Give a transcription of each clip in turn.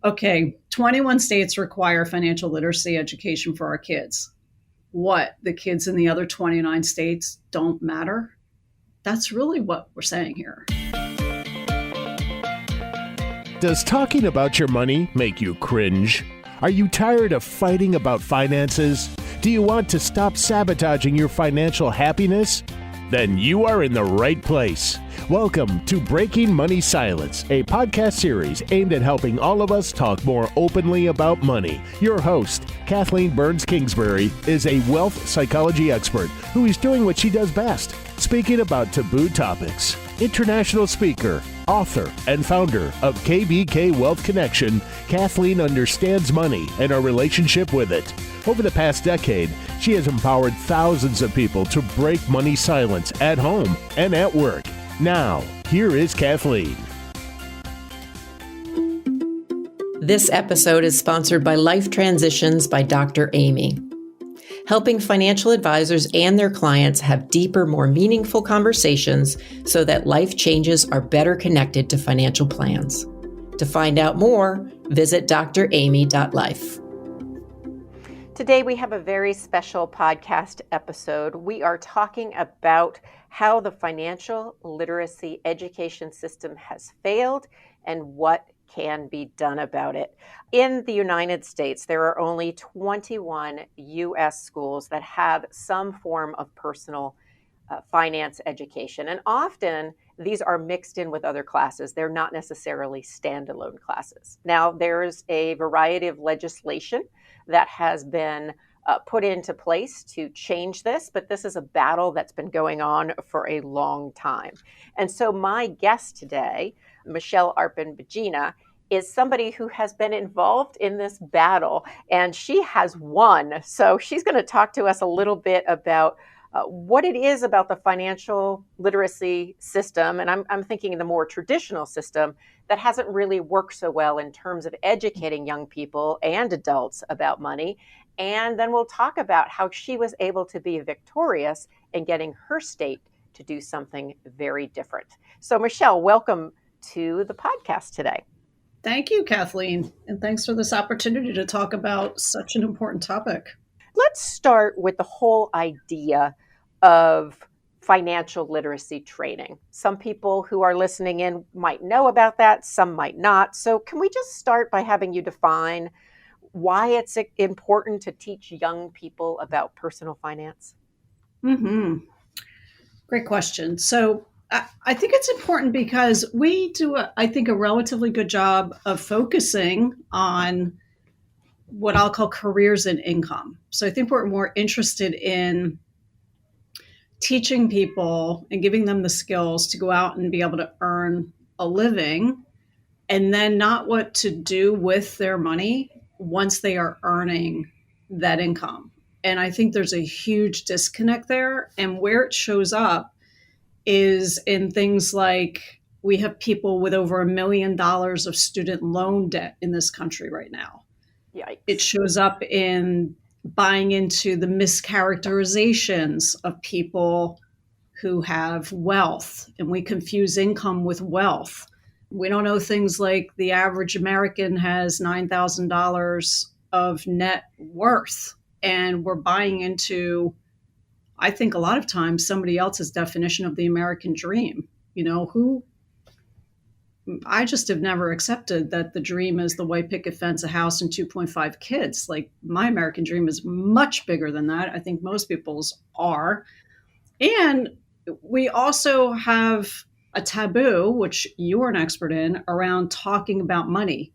Okay, 21 states require financial literacy education for our kids. What? The kids in the other 29 states don't matter? That's really what we're saying here. Does talking about your money make you cringe? Are you tired of fighting about finances? Do you want to stop sabotaging your financial happiness? Then you are in the right place. Welcome to Breaking Money Silence, a podcast series aimed at helping all of us talk more openly about money. Your host, Kathleen Kingsbury, is a wealth psychology expert who is doing what she does best, speaking about taboo topics. International speaker, author, and founder of KBK Wealth Connection, Kathleen understands money and our relationship with it. Over the past decade, she has empowered thousands of people to break money silence at home and at work. Now, here is Kathleen. This episode is sponsored by Life Transitions by Dr. Amy, helping financial advisors and their clients have deeper, more meaningful conversations so that life changes are better connected to financial plans. To find out more, visit dramy.life. Today we have a very special podcast episode. We are talking about how the financial literacy education system has failed and what can be done about it. In the United States, there are only 21 U.S. schools that have some form of personal finance education. And often these are mixed in with other classes. They're not necessarily standalone classes. Now, there's a variety of legislation that has been put into place to change this, but this is a battle that's been going on for a long time. And so my guest today, Michelle Arpin Begina, is somebody who has been involved in this battle, and she has won. So she's going to talk to us a little bit about what it is about the financial literacy system, and I'm thinking the more traditional system that hasn't really worked so well in terms of educating young people and adults about money. And then we'll talk about how she was able to be victorious in getting her state to do something very different. So Michelle, welcome to the podcast today. Thank you, Kathleen, and thanks for this opportunity to talk about such an important topic. Let's start with the whole idea of financial literacy training. Some people who are listening in might know about that, some might not. So can we just start by having you define why it's important to teach young people about personal finance? Great question. So I think it's important because we do, I think, a relatively good job of focusing on what I'll call careers and income. So I think we're more interested in teaching people and giving them the skills to go out and be able to earn a living, and then not what to do with their money once they are earning that income. And I think there's a huge disconnect there. And where it shows up is in things like we have people with over $1 million of student loan debt in this country right now. Yikes. It shows up in buying into the mischaracterizations of people who have wealth, and we confuse income with wealth. We don't know things like the average American has $9,000 of net worth, and we're buying into, I think a lot of times, somebody else's definition of the American dream. I just have never accepted that the dream is the white picket fence, a house, and 2.5 kids. Like, my American dream is much bigger than that. I think most people's are. And we also have a taboo, which you're an expert in, around talking about money.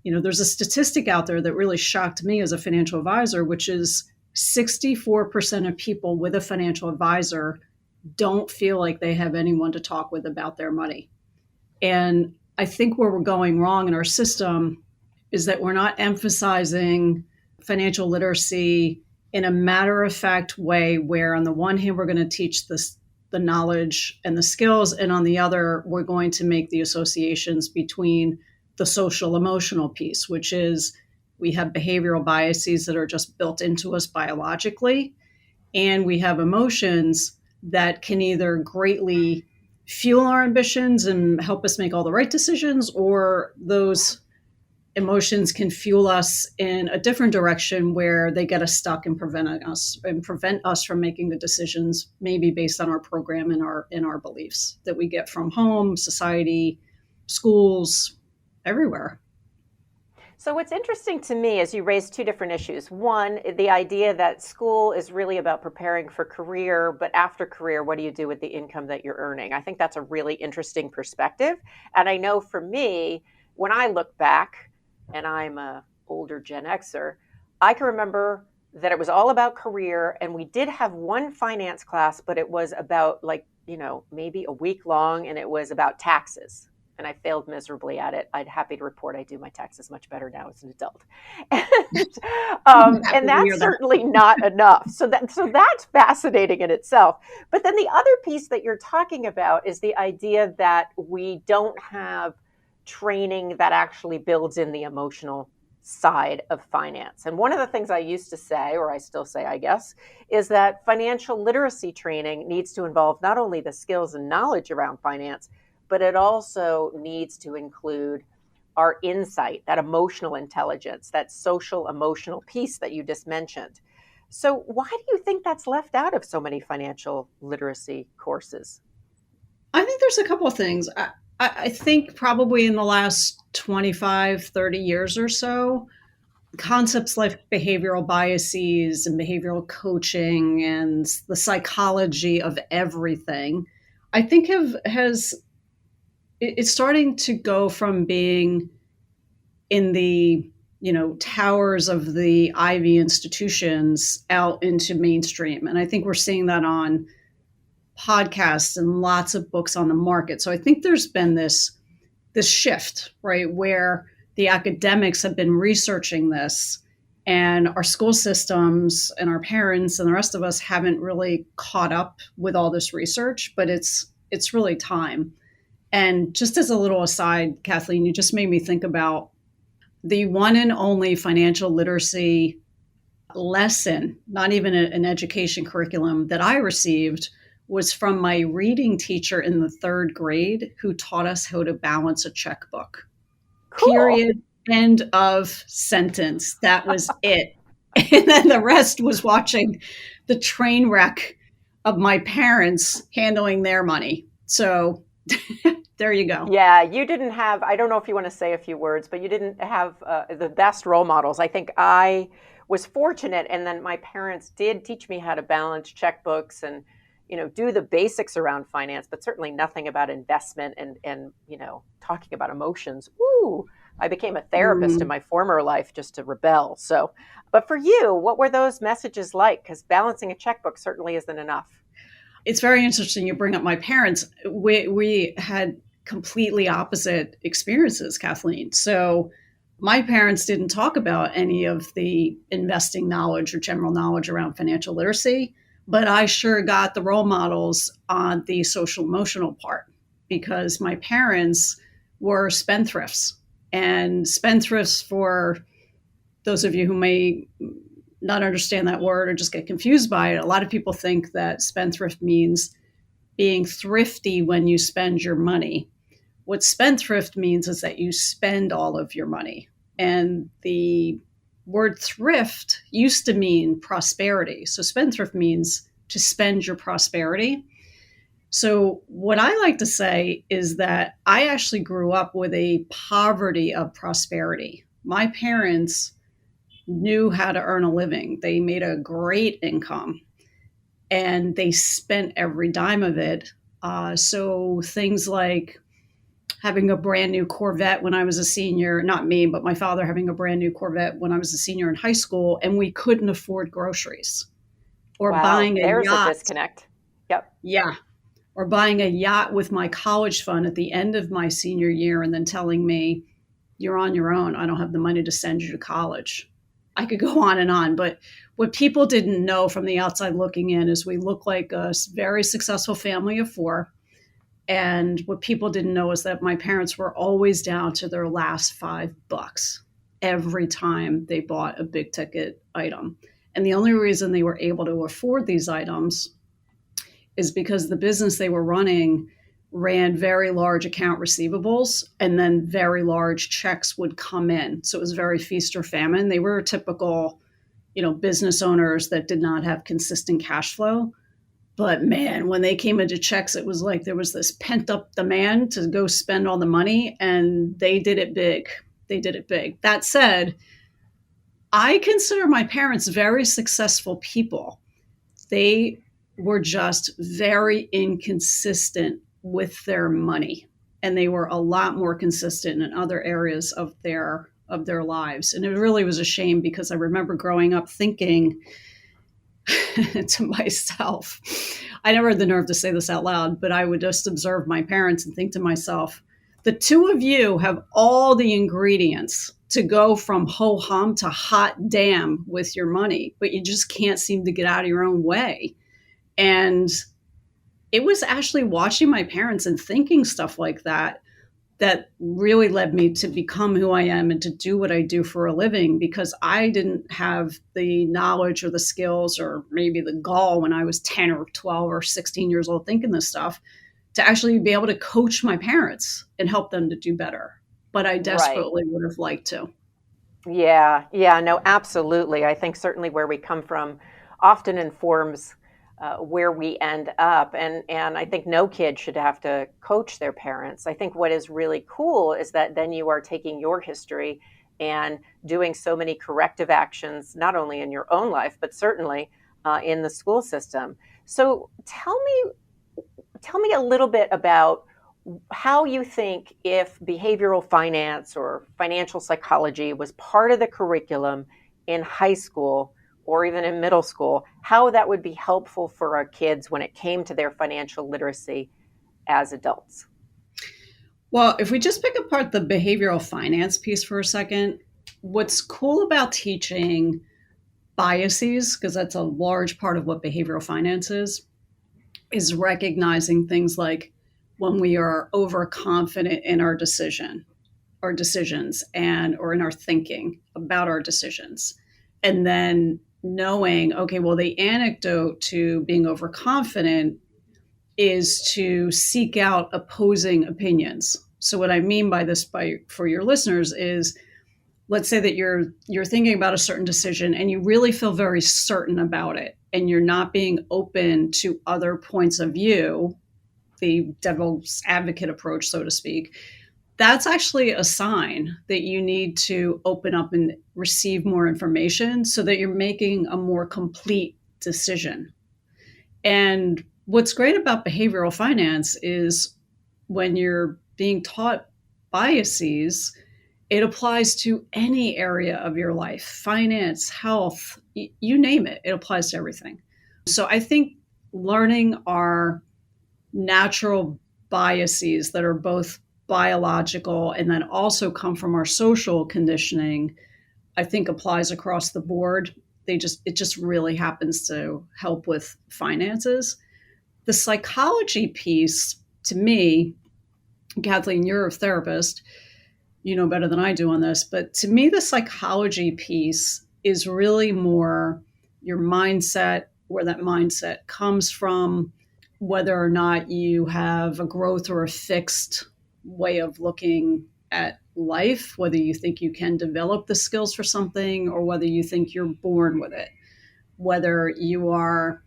There's a statistic out there that really shocked me as a financial advisor, which is 64% of people with a financial advisor don't feel like they have anyone to talk with about their money. And I think where we're going wrong in our system is that we're not emphasizing financial literacy in a matter-of-fact way, where on the one hand, we're going to teach the knowledge and the skills, and on the other, we're going to make the associations between the social emotional piece, which is we have behavioral biases that are just built into us biologically, and we have emotions that can either greatly fuel our ambitions and help us make all the right decisions, or those emotions can fuel us in a different direction where they get us stuck and prevent us from making the decisions, maybe based on our program and our beliefs that we get from home, society, schools, everywhere. So what's interesting to me is you raised two different issues. One, the idea that school is really about preparing for career, but after career, what do you do with the income that you're earning? I think that's a really interesting perspective. And I know for me, when I look back, and I'm a older Gen Xer, I can remember that it was all about career, and we did have one finance class, but it was about maybe a week long, and it was about taxes. And I failed miserably at it. I'm happy to report I do my taxes much better now as an adult. And that's certainly not enough. So that's fascinating in itself. But then the other piece that you're talking about is the idea that we don't have training that actually builds in the emotional side of finance. And one of the things I used to say, or I still say, I guess, is that financial literacy training needs to involve not only the skills and knowledge around finance, but it also needs to include our insight, that emotional intelligence, that social emotional piece that you just mentioned. So why do you think that's left out of so many financial literacy courses? I think there's a couple of things. I think probably in the last 25, 30 years or so, concepts like behavioral biases and behavioral coaching and the psychology of everything, I think it's starting to go from being in the towers of the Ivy institutions out into mainstream. And I think we're seeing that on podcasts and lots of books on the market. So I think there's been this shift, right, where the academics have been researching this, and our school systems and our parents and the rest of us haven't really caught up with all this research, but it's really time. And just as a little aside, Kathleen, you just made me think about the one and only financial literacy lesson, not even an education curriculum that I received, was from my reading teacher in the 3rd grade who taught us how to balance a checkbook. Cool. Period. End of sentence. That was it. And then the rest was watching the train wreck of my parents handling their money. So there you go. Yeah, you didn't have, I don't know if you want to say a few words, but you didn't have the best role models. I think I was fortunate, and then my parents did teach me how to balance checkbooks and, do the basics around finance, but certainly nothing about investment and talking about emotions. Ooh, I became a therapist in my former life just to rebel. So, but for you, what were those messages like? Because balancing a checkbook certainly isn't enough. It's very interesting you bring up my parents. We had completely opposite experiences, Kathleen. So my parents didn't talk about any of the investing knowledge or general knowledge around financial literacy, but I sure got the role models on the social emotional part, because my parents were spendthrifts. And spendthrifts, for those of you who may not understand that word or just get confused by it, a lot of people think that spendthrift means being thrifty when you spend your money. What spendthrift means is that you spend all of your money. And the word thrift used to mean prosperity. So spendthrift means to spend your prosperity. So what I like to say is that I actually grew up with a poverty of prosperity. My parents knew how to earn a living. They made a great income and they spent every dime of it. So things like having a brand new Corvette when I was a senior, not me, but my father having a brand new Corvette when I was a senior in high school, and we couldn't afford groceries. Or buying a yacht. There's a disconnect. Yep. Yeah. Or buying a yacht with my college fund at the end of my senior year and then telling me, you're on your own. I don't have the money to send you to college. I could go on. But what people didn't know from the outside looking in is we look like a very successful family of 4. And what people didn't know is that my parents were always down to their last $5 every time they bought a big ticket item. And the only reason they were able to afford these items is because the business they were running ran very large account receivables, and then very large checks would come in. So it was very feast or famine. They were typical, business owners that did not have consistent cash flow. But man, when they came into checks, it was like there was this pent up demand to go spend all the money, and they did it big. They did it big. That said, I consider my parents very successful people. They were just very inconsistent with their money, and they were a lot more consistent in other areas of their lives. And it really was a shame, because I remember growing up thinking to myself, I never had the nerve to say this out loud, but I would just observe my parents and think to myself, the two of you have all the ingredients to go from ho hum to hot damn with your money, but you just can't seem to get out of your own way. And it was actually watching my parents and thinking stuff like that really led me to become who I am and to do what I do for a living, because I didn't have the knowledge or the skills or maybe the gall when I was 10 or 12 or 16 years old thinking this stuff to actually be able to coach my parents and help them to do better. But I desperately would have liked to. Yeah, no, absolutely. I think certainly where we come from often informs where we end up. And I think no kid should have to coach their parents. I think what is really cool is that then you are taking your history and doing so many corrective actions, not only in your own life, but certainly in the school system. So tell me a little bit about how you think if behavioral finance or financial psychology was part of the curriculum in high school or even in middle school, how that would be helpful for our kids when it came to their financial literacy as adults. Well, if we just pick apart the behavioral finance piece for a second, what's cool about teaching biases, because that's a large part of what behavioral finance is recognizing things like when we are overconfident in our decisions or in our thinking about our decisions. And then knowing, okay, well, the antidote to being overconfident is to seek out opposing opinions. So what I mean by this, for your listeners, is let's say that you're thinking about a certain decision and you really feel very certain about it, and you're not being open to other points of view, the devil's advocate approach, so to speak. That's actually a sign that you need to open up and receive more information so that you're making a more complete decision. And what's great about behavioral finance is when you're being taught biases, it applies to any area of your life, finance, health, you name it, it applies to everything. So I think learning our natural biases that are both biological and then also come from our social conditioning, I think applies across the board. It just really happens to help with finances. The psychology piece, to me, Kathleen, you're a therapist, you know better than I do on this, but to me, the psychology piece is really more your mindset, where that mindset comes from, whether or not you have a growth or a fixed way of looking at life, whether you think you can develop the skills for something or whether you think you're born with it, whether you are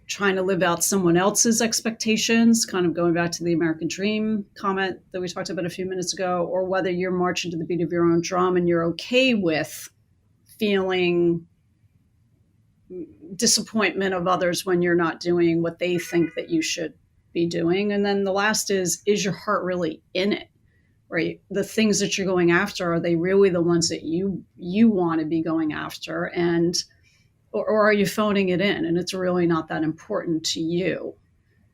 trying to live out someone else's expectations, kind of going back to the American dream comment that we talked about a few minutes ago, or whether you're marching to the beat of your own drum and you're okay with feeling disappointment of others when you're not doing what they think that you should be doing. And then the last is your heart really in it, right? The things that you're going after, are they really the ones that you want to be going after? And or are you phoning it in and it's really not that important to you?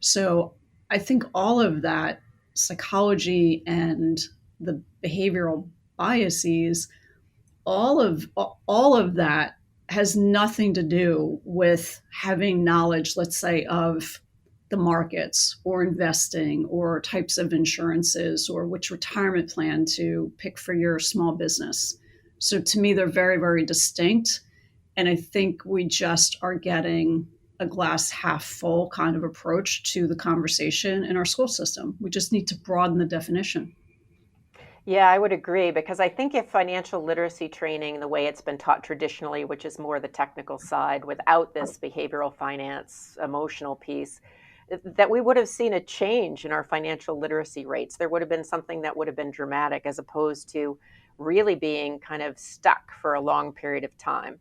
So I think all of that psychology and the behavioral biases, all of that has nothing to do with having knowledge, let's say, of the markets or investing or types of insurances or which retirement plan to pick for your small business. So to me, they're very, very distinct. And I think we just are getting a glass half full kind of approach to the conversation in our school system. We just need to broaden the definition. Yeah, I would agree, because I think if financial literacy training, the way it's been taught traditionally, which is more the technical side without this behavioral finance, emotional piece, that we would have seen a change in our financial literacy rates. There would have been something that would have been dramatic, as opposed to really being kind of stuck for a long period of time.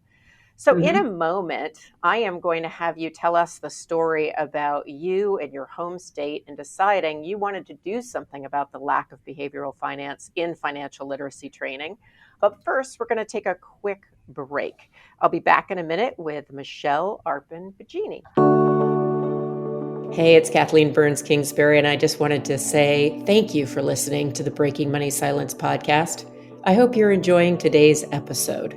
So, in a moment, I am going to have you tell us the story about you and your home state and deciding you wanted to do something about the lack of behavioral finance in financial literacy training. But first, we're going to take a quick break. I'll be back in a minute with Michelle Arpin Begina. Hey, it's Kathleen Burns Kingsbury, and I just wanted to say thank you for listening to the Breaking Money Silence podcast. I hope you're enjoying today's episode.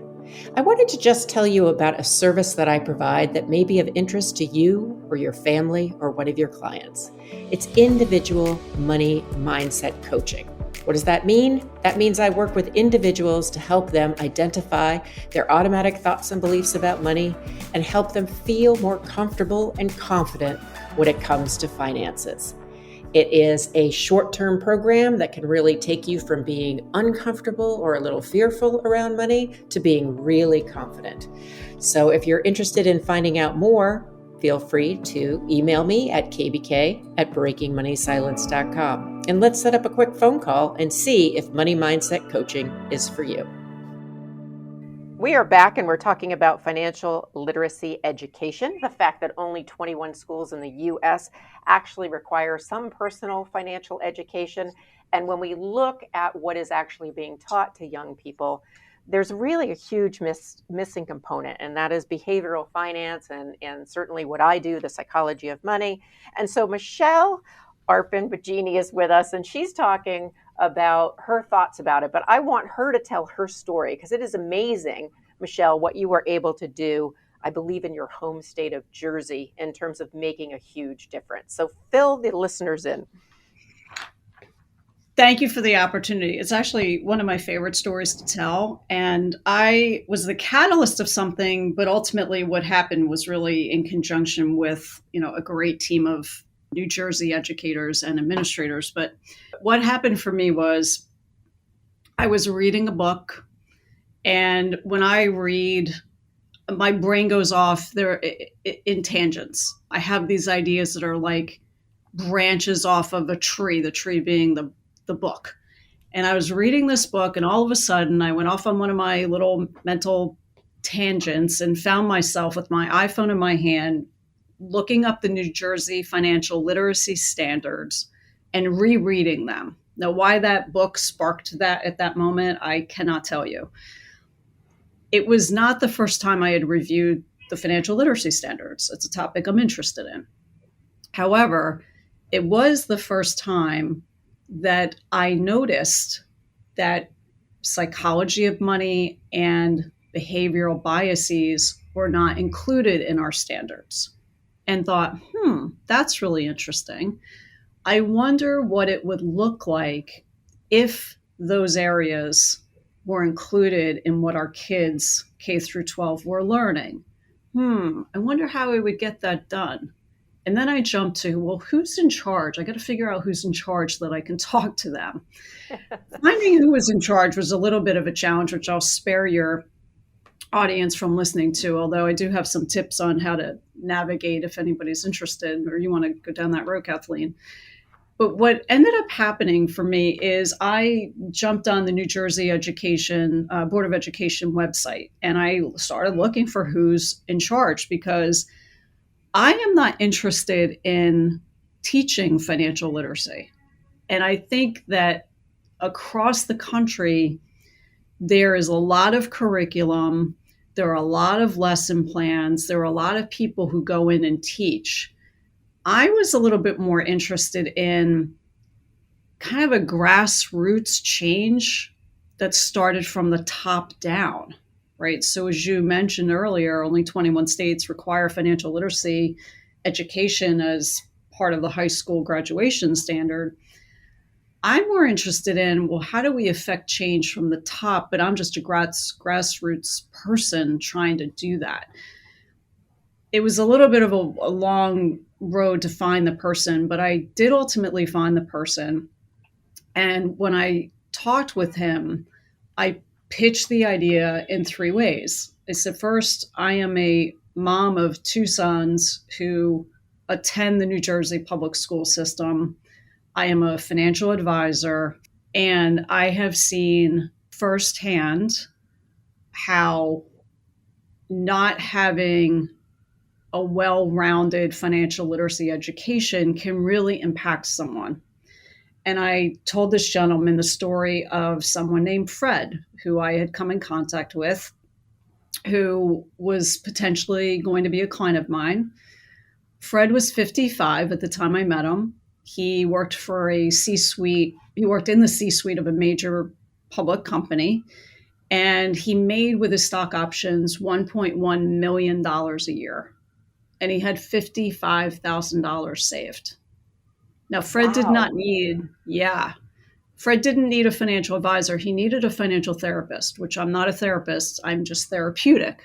I wanted to just tell you about a service that I provide that may be of interest to you or your family or one of your clients. It's individual money mindset coaching. What does that mean? That means I work with individuals to help them identify their automatic thoughts and beliefs about money and help them feel more comfortable and confident when it comes to finances. It is a short-term program that can really take you from being uncomfortable or a little fearful around money to being really confident. So if you're interested in finding out more, feel free to email me at kbk@breakingmoneysilence.com. And let's set up a quick phone call and see if money mindset coaching is for you. We are back, and we're talking about financial literacy education, the fact that only 21 schools in the U.S. actually require some personal financial education. And when we look at what is actually being taught to young people, there's really a huge missing component, and that is behavioral finance and certainly what I do, the psychology of money. And so Michelle Arpin Begina is with us, and she's talking about her thoughts about it. But I want her to tell her story, because it is amazing, Michelle, what you were able to do, I believe, in your home state of Jersey in terms of making a huge difference. So fill the listeners in. Thank you for the opportunity. It's actually one of my favorite stories to tell. And I was the catalyst of something, but ultimately what happened was really in conjunction with, a great team of New Jersey educators and administrators. But what happened for me was I was reading a book, and when I read, my brain goes off there in tangents. I have these ideas that are like branches off of a tree, the tree being the book. And I was reading this book, and all of a sudden I went off on one of my little mental tangents and found myself with my iPhone in my hand looking up the New Jersey financial literacy standards and rereading them. Now, why that book sparked that at that moment, I cannot tell you. It was not the first time I had reviewed the financial literacy standards. It's a topic I'm interested in. However, it was the first time that I noticed that psychology of money and behavioral biases were not included in our standards, and thought, that's really interesting. I wonder what it would look like if those areas were included in what our kids K through 12 were learning. I wonder how we would get that done. And then I jumped to, well, who's in charge? I got to figure out who's in charge so that I can talk to them. Finding who was in charge was a little bit of a challenge, which I'll spare your audience from listening to, although I do have some tips on how to navigate if anybody's interested or you want to go down that road, Kathleen. But what ended up happening for me is I jumped on the New Jersey Board of Education website, and I started looking for who's in charge, because I am not interested in teaching financial literacy. And I think that across the country, there is a lot of curriculum. There are a lot of lesson plans. There are a lot of people who go in and teach. I was a little bit more interested in kind of a grassroots change that started from the top down, right? So as you mentioned earlier, only 21 states require financial literacy education as part of the high school graduation standard. I'm more interested in, well, how do we affect change from the top? But I'm just a grassroots person trying to do that. it was a little bit of a long road to find the person, but I did ultimately find the person. And when I talked with him, I pitched the idea in three ways. I said, first, I am a mom of two sons who attend the New Jersey public school system. I am a financial advisor, and I have seen firsthand how not having a well-rounded financial literacy education can really impact someone. And I told this gentleman the story of someone named Fred, who I had come in contact with, who was potentially going to be a client of mine. Fred was 55 at the time I met him. He worked for a C-suite. He worked in the C-suite of a major public company, and he made with his stock options $1.1 million a year. And he had $55,000 saved. Now, Fred did not need, Fred didn't need a financial advisor. He needed a financial therapist, which I'm not a therapist. I'm just therapeutic.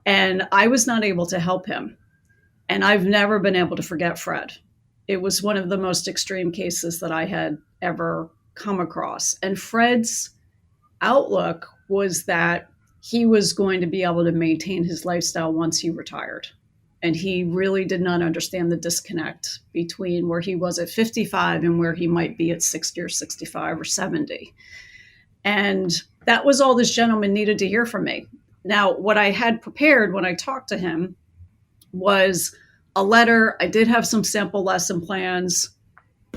And I was not able to help him. And I've never been able to forget Fred. It was one of the most extreme cases that I had ever come across. And Fred's outlook was that he was going to be able to maintain his lifestyle once he retired. And he really did not understand the disconnect between where he was at 55 and where he might be at 60 or 65 or 70. And that was all this gentleman needed to hear from me. Now, what I had prepared when I talked to him was a letter. I did have some sample lesson plans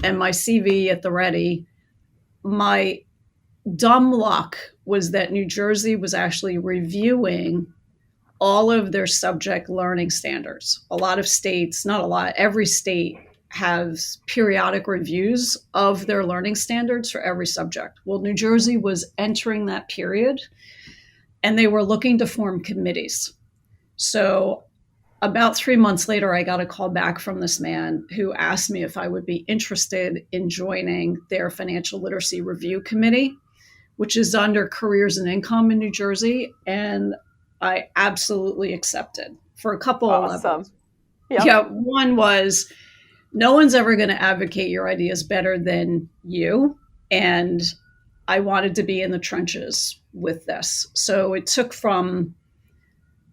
and my CV at the ready. My dumb luck was that New Jersey was actually reviewing all of their subject learning standards. A lot of states, not a lot, every state has periodic reviews of their learning standards for every subject. Well, New Jersey was entering that period, and they were looking to form committees. So about 3 months later, I got a call back from this man who asked me if I would be interested in joining their financial literacy review committee, which is under careers and income in New Jersey. And I absolutely accepted for a couple of levels. Yep. Yeah, one was no one's ever going to advocate your ideas better than you. And I wanted to be in the trenches with this. So it took from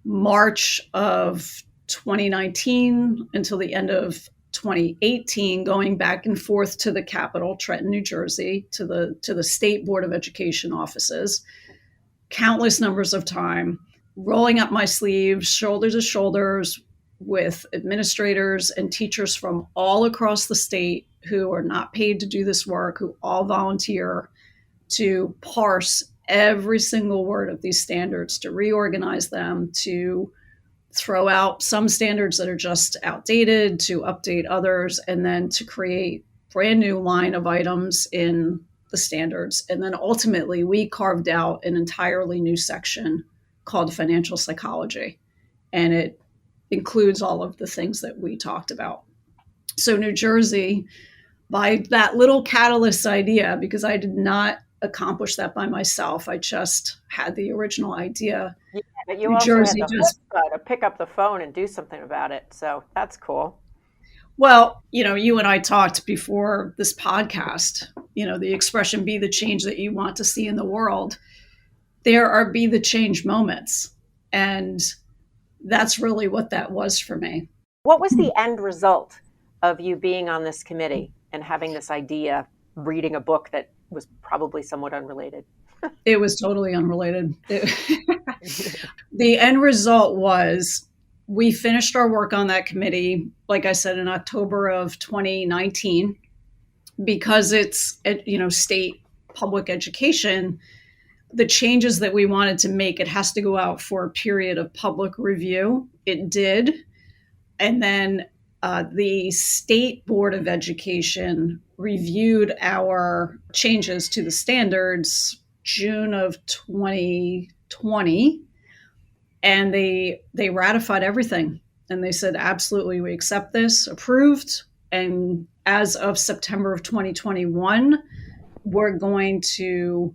March of 2019 until the end of 2018, going back and forth to the Capitol, Trenton, New Jersey, to the State Board of Education offices, countless numbers of time, rolling up my sleeves, shoulder to shoulders with administrators and teachers from all across the state who are not paid to do this work, who all volunteer to parse every single word of these standards, to reorganize them, to throw out some standards that are just outdated, to update others, and then to create brand new line of items in the standards. And then ultimately, we carved out an entirely new section called financial psychology. And it includes all of the things that we talked about. So New Jersey, by that little catalyst idea, because I did not accomplish that by myself, I just had the original idea. Yeah, but you New also Jersey had to pick up the phone and do something about it. So that's cool. Well, you and I talked before this podcast, the expression be the change that you want to see in the world. There are be the change moments. And that's really what that was for me. What was the end result of you being on this committee and having this idea, reading a book that was probably somewhat unrelated? It was totally unrelated. The end result was we finished our work on that committee, like I said, in October of 2019, because it's, state public education. The changes that we wanted to make, it has to go out for a period of public review. It did. And then the State Board of Education reviewed our changes to the standards June of 2020. And they ratified everything. And they said, absolutely, we accept this, approved. And as of September of 2021, we're going to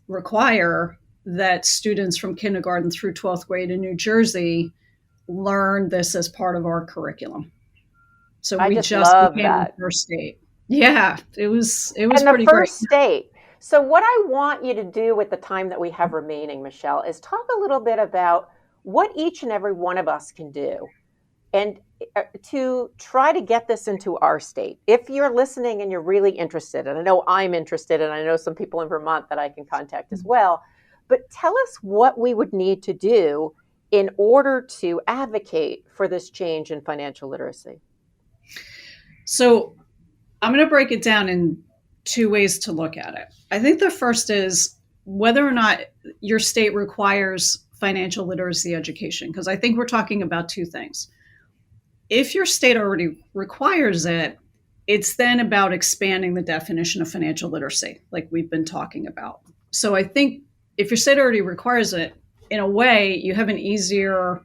require that students from kindergarten through 12th grade in New Jersey learn this as part of our curriculum. So I we just just love became the that. first state. Yeah, it was And the pretty great. first state. So what I want you to do with the time that we have remaining, Michelle, is talk a little bit about what each and every one of us can do and to try to get this into our state. If you're listening and you're really interested, and I know I'm interested, and I know some people in Vermont that I can contact as well, but tell us what we would need to do in order to advocate for this change in financial literacy. So I'm going to break it down in two ways to look at it. I think the first is whether or not your state requires financial literacy education, because I think we're talking about two things. If your state already requires it, it's then about expanding the definition of financial literacy, like we've been talking about. So I think if your state already requires it, in a way, you have an easier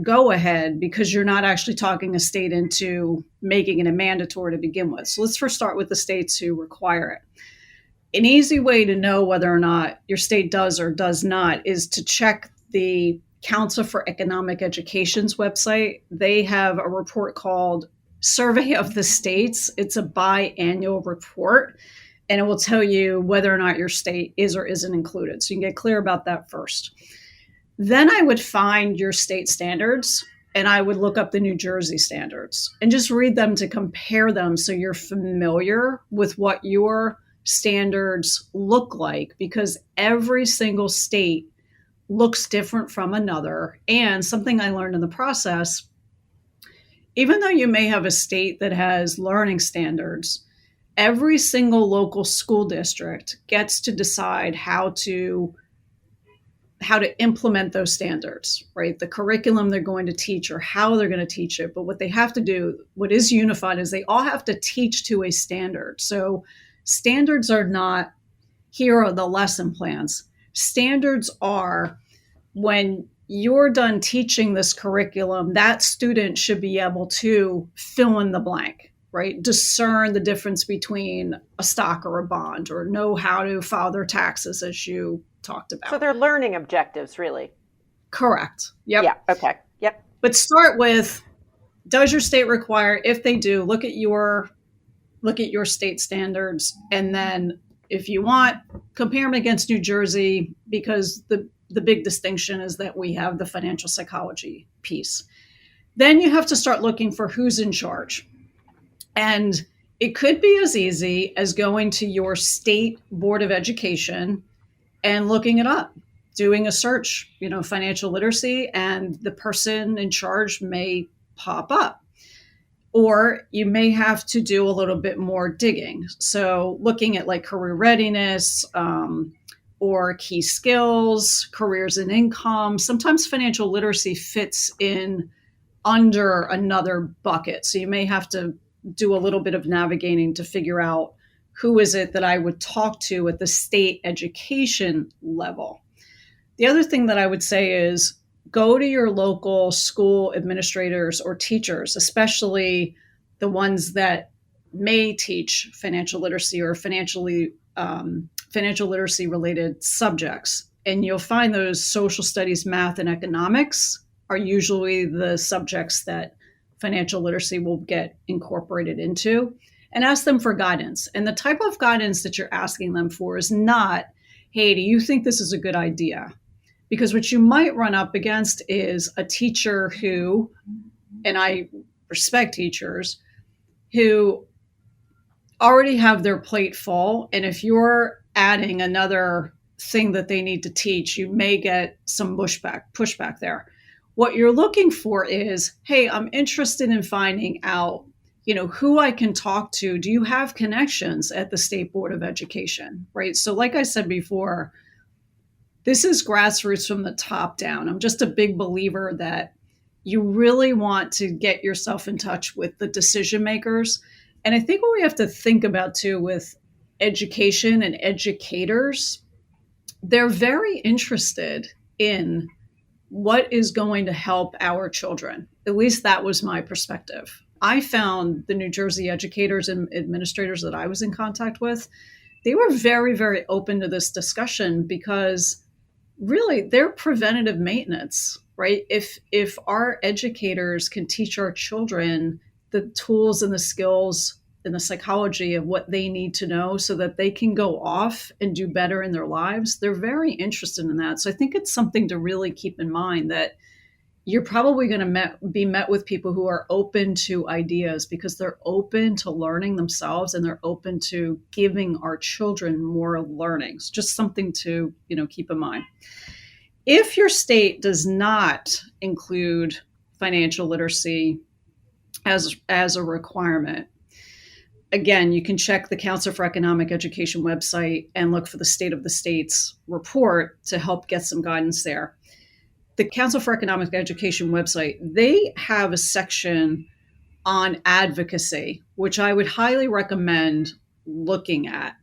go ahead because you're not actually talking a state into making it a mandatory to begin with. So let's first start with the states who require it. An easy way to know whether or not your state does or does not is to check the Council for Economic Education's website. They have a report called Survey of the States. It's a biannual report, and it will tell you whether or not your state is or isn't included. So you can get clear about that first. Then I would find your state standards, and I would look up the New Jersey standards and just read them to compare them so you're familiar with what your standards look like, because every single state looks different from another. And something I learned in the process, even though you may have a state that has learning standards, every single local school district gets to decide how to implement those standards, right? The curriculum they're going to teach or how they're going to teach it. But what they have to do, what is unified, is they all have to teach to a standard. So standards are not, here are the lesson plans. Standards are, when you're done teaching this curriculum, that student should be able to fill in the blank, right? Discern the difference between a stock or a bond, or know how to file their taxes, as you talked about. So they're learning objectives, really. Correct. Yep. Yeah. Okay. Yep. But start with, does your state require? If they do, look at your state standards, and then if you want, compare them against New Jersey, because the big distinction is that we have the financial psychology piece. Then you have to start looking for who's in charge. And it could be as easy as going to your state board of education and looking it up, doing a search, financial literacy, and the person in charge may pop up. Or you may have to do a little bit more digging. So looking at like career readiness, or key skills, careers and income. Sometimes financial literacy fits in under another bucket. So you may have to do a little bit of navigating to figure out who is it that I would talk to at the state education level. The other thing that I would say is go to your local school administrators or teachers, especially the ones that may teach financial literacy or financial literacy related subjects. And you'll find those social studies, math, and economics are usually the subjects that financial literacy will get incorporated into, and ask them for guidance. And the type of guidance that you're asking them for is not, hey, do you think this is a good idea? Because what you might run up against is a teacher who, and I respect teachers, who already have their plate full. And if you're adding another thing that they need to teach, you may get some pushback there. What you're looking for is, hey, I'm interested in finding out, who I can talk to. Do you have connections at the State Board of Education, right? So like I said before, this is grassroots from the top down. I'm just a big believer that you really want to get yourself in touch with the decision makers. And I think what we have to think about too with education and educators, they're very interested in what is going to help our children. At least that was my perspective. I found the New Jersey educators and administrators that I was in contact with, they were very, very open to this discussion because really their preventative maintenance right? If our educators can teach our children the tools and the skills and the psychology of what they need to know so that they can go off and do better in their lives, they're very interested in that. So I think it's something to really keep in mind, that you're probably going to be met with people who are open to ideas because they're open to learning themselves and they're open to giving our children more learnings. Just something to, keep in mind. If your state does not include financial literacy as a requirement, again, you can check the Council for Economic Education website and look for the State of the States report to help get some guidance there. The Council for Economic Education website, they have a section on advocacy, which I would highly recommend looking at.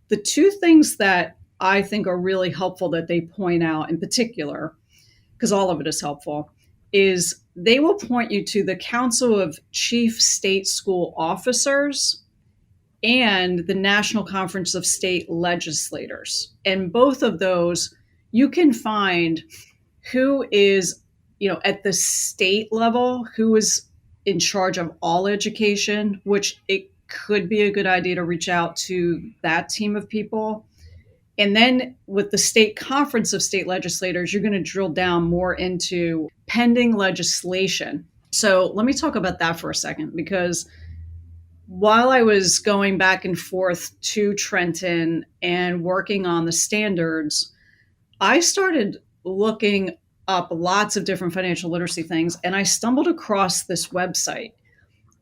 The two things that I think are really helpful that they point out in particular, because all of it is helpful, is they will point you to the Council of Chief State School Officers and the National Conference of State Legislators. And both of those, you can find who is, at the state level, who is in charge of all education, which it could be a good idea to reach out to that team of people. And then with the State Conference of State Legislators, you're going to drill down more into pending legislation. So let me talk about that for a second, because while I was going back and forth to Trenton and working on the standards, I started looking up lots of different financial literacy things, and I stumbled across this website.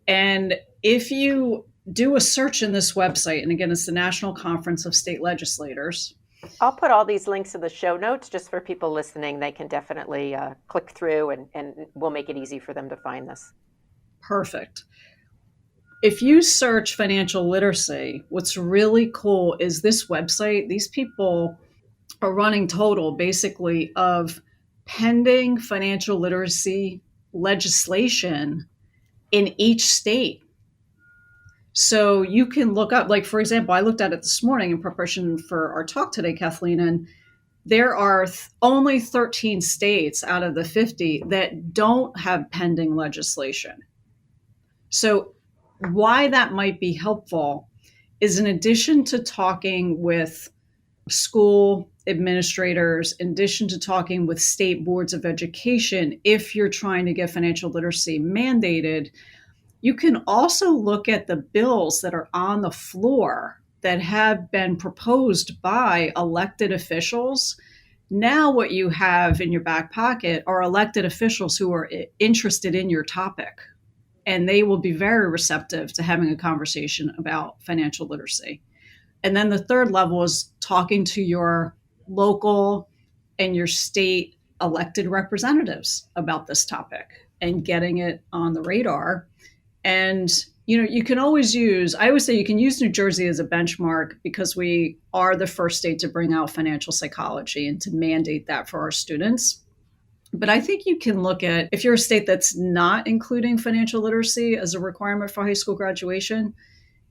And if you do a search in this website, and again, it's the National Conference of State Legislators. I'll put all these links in the show notes just for people listening. They can definitely click through and we'll make it easy for them to find this. Perfect. If you search financial literacy, what's really cool is this website, these people are running total basically of pending financial literacy legislation in each state. So you can look up, like, for example, I looked at it this morning in preparation for our talk today, Kathleen, and there are only 13 states out of the 50 that don't have pending legislation. So why that might be helpful is, in addition to talking with school administrators, in addition to talking with state boards of education, if you're trying to get financial literacy mandated, you can also look at the bills that are on the floor that have been proposed by elected officials. Now what you have in your back pocket are elected officials who are interested in your topic, and they will be very receptive to having a conversation about financial literacy. And then the third level is talking to your local and your state elected representatives about this topic and getting it on the radar. And, you can always I always say you can use New Jersey as a benchmark because we are the first state to bring out financial psychology and to mandate that for our students. But I think you can look at, if you're a state that's not including financial literacy as a requirement for high school graduation,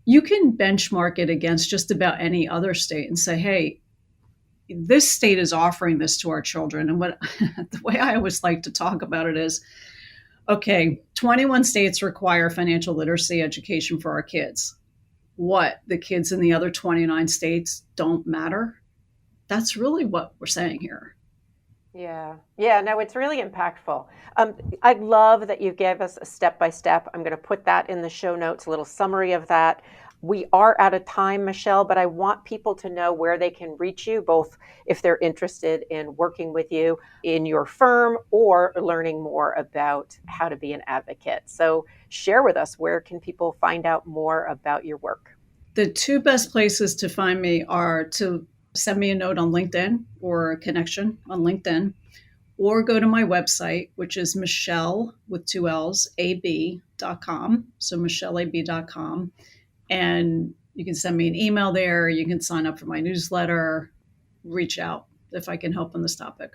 you can benchmark it against just about any other state and say, hey, this state is offering this to our children. And what the way I always like to talk about it is, okay, 21 states require financial literacy education for our kids. What, the kids in the other 29 states don't matter? That's really what we're saying here. Yeah, no, it's really impactful. I love that you gave us a step-by-step. I'm going to put that in the show notes, a little summary of that. We are out of time, Michelle, but I want people to know where they can reach you, both if they're interested in working with you in your firm or learning more about how to be an advocate. So share with us, where can people find out more about your work? The two best places to find me are to send me a note on LinkedIn or a connection on LinkedIn, or go to my website, which is Michelle with two L's, ab.com. So michelleab.com. And you can send me an email there. You can sign up for my newsletter, reach out if I can help on this topic.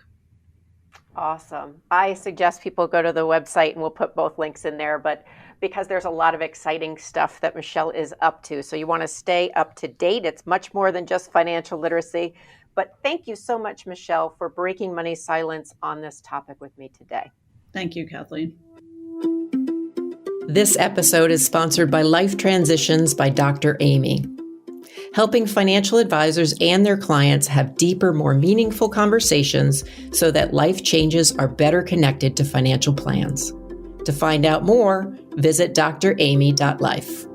Awesome. I suggest people go to the website, and we'll put both links in there, but because there's a lot of exciting stuff that Michelle is up to. So you want to stay up to date. It's much more than just financial literacy, But thank you so much, Michelle, for breaking money silence on this topic with me today. Thank you, Kathleen. This episode is sponsored by Life Transitions by Dr. Amy, helping financial advisors and their clients have deeper, more meaningful conversations so that life changes are better connected to financial plans. To find out more, visit dramy.life.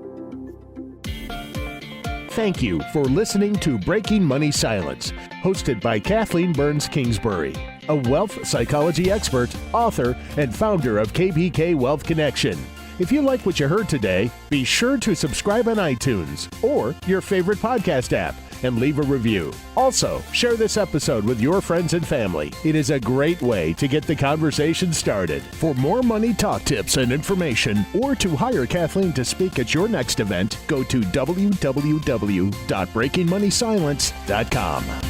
Thank you for listening to Breaking Money Silence, hosted by Kathleen Burns Kingsbury, a wealth psychology expert, author, and founder of KBK Wealth Connection. If you like what you heard today, be sure to subscribe on iTunes or your favorite podcast app and leave a review. Also, share this episode with your friends and family. It is a great way to get the conversation started. For more money talk tips and information, or to hire Kathleen to speak at your next event, go to www.breakingmoneysilence.com.